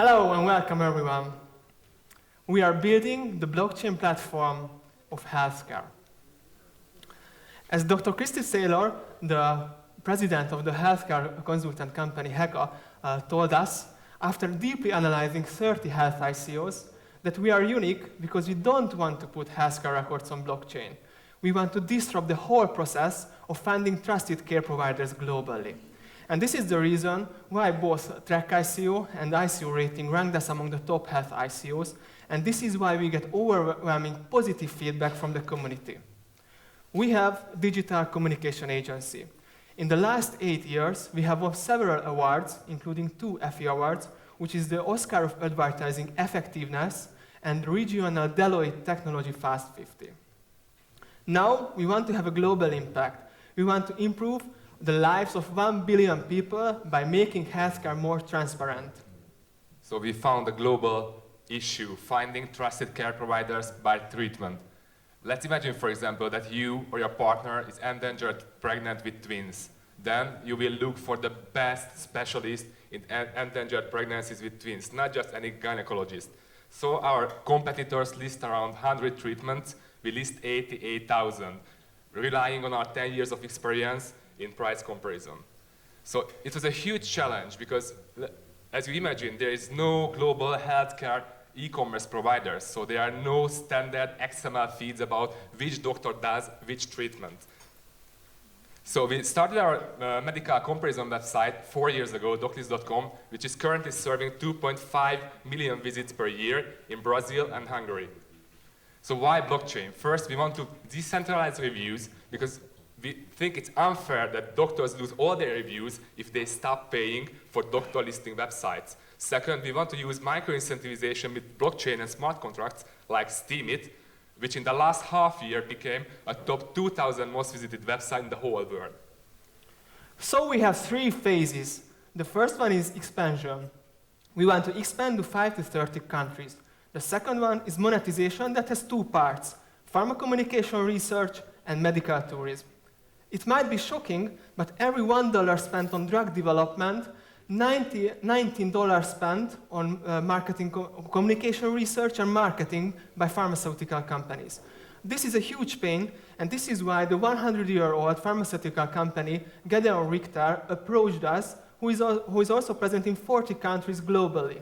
Hello and welcome everyone. We are building the blockchain platform of healthcare. As Dr. Christy Saylor, the president of the healthcare consultant company Heka, told us, after deeply analyzing 30 health ICOs, that we are unique because we don't want to put healthcare records on blockchain. We want to disrupt the whole process of finding trusted care providers globally. And this is the reason why both Track ICO and ICO Rating ranked us among the top health ICOs, and this is why we get overwhelming positive feedback from the community. We have digital communication agency. In the last 8 years, we have won several awards, including 2 Effie Awards, which is the Oscar of Advertising Effectiveness and regional Deloitte Technology Fast 50. Now, we want to have a global impact. We want to improve the lives of 1 billion people by making healthcare more transparent. So we found a global issue, finding trusted care providers by treatment. Let's imagine, for example, that you or your partner is endangered pregnant with twins. Then you will look for the best specialist in endangered pregnancies with twins, not just any gynecologist. So our competitors list around 100 treatments, we list 88,000, relying on our 10 years of experience in price comparison. So it was a huge challenge because, as you imagine, there is no global healthcare e-commerce providers, so there are no standard XML feeds about which doctor does which treatment. So we started our medical comparison website 4 years ago, doclist.com, which is currently serving 2.5 million visits per year in Brazil and Hungary. So why blockchain? First, we want to decentralize reviews because we think it's unfair that doctors lose all their reviews if they stop paying for doctor listing websites. Second, we want to use micro-incentivization with blockchain and smart contracts like Steemit, which in the last half year became a top 2,000 most visited website in the whole world. So we have 3 phases. The first one is expansion. We want to expand to 5 to 30 countries. The second one is monetization that has 2 parts, pharmacommunication research and medical tourism. It might be shocking, but every $1 spent on drug development, $19 spent on communication research and marketing by pharmaceutical companies. This is a huge pain, and this is why the 100-year-old pharmaceutical company Gedeon Richter approached us, who is also present in 40 countries globally.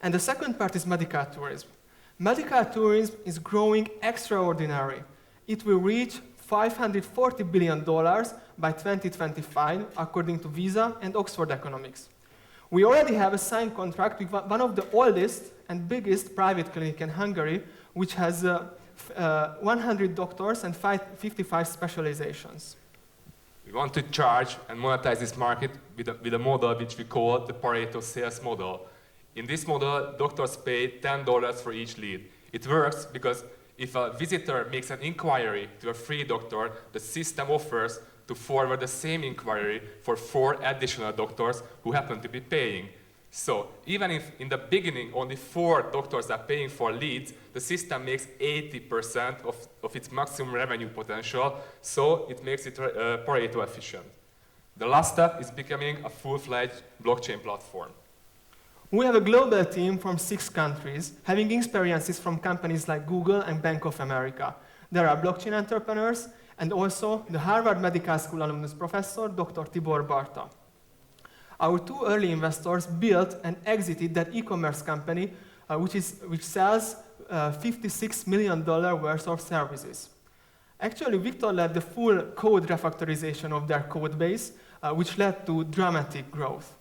And the second part is medical tourism. Medical tourism is growing extraordinary. It will reach $540 billion by 2025, according to Visa and Oxford Economics. We already have a signed contract with one of the oldest and biggest private clinics in Hungary, which has 100 doctors and 55 specializations. We want to charge and monetize this market with a model which we call the Pareto sales model. In this model, doctors pay $10 for each lead. It works because if a visitor makes an inquiry to a free doctor, the system offers to forward the same inquiry for 4 additional doctors who happen to be paying. So even if in the beginning only 4 doctors are paying for leads, the system makes 80% of its maximum revenue potential, so it makes it Pareto efficient. The last step is becoming a full-fledged blockchain platform. We have a global team from 6 countries, having experiences from companies like Google and Bank of America. There are blockchain entrepreneurs, and also the Harvard Medical School alumnus professor, Dr. Tibor Barta. Our 2 early investors built and exited that e-commerce company, which sells $56 million worth of services. Actually, Victor led the full code refactorization of their code base, which led to dramatic growth.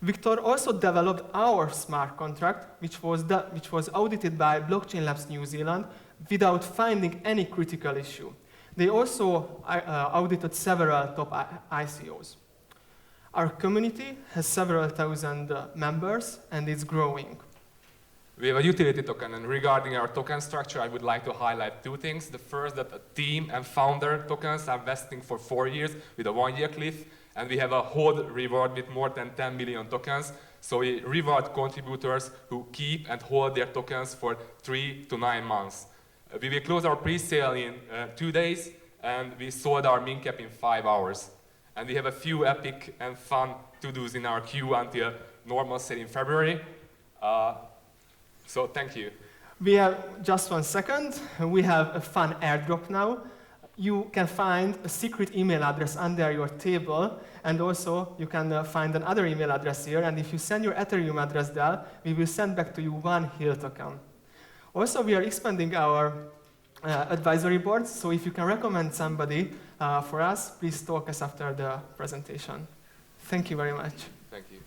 Victor also developed our smart contract, which was audited by Blockchain Labs New Zealand without finding any critical issue. They also audited several top ICOs. Our community has several thousand members, and it's growing. We have a utility token, and regarding our token structure, I would like to highlight 2 things. The first, that a team and founder tokens are vesting for 4 years with a 1-year cliff, and we have a hold reward with more than 10 million tokens. So we reward contributors who keep and hold their tokens for 3 to 9 months. We will close our pre-sale in 2 days, and we sold our min cap in 5 hours. And we have a few epic and fun to-dos in our queue until normal sale in February. So thank you. We have just 1 second. We have a fun airdrop now. You can find a secret email address under your table, and also you can find another email address here, and if you send your Ethereum address there, we will send back to you 1 HIL token. Also, we are expanding our advisory boards, so if you can recommend somebody for us, please talk us after the presentation. Thank you very much. Thank you.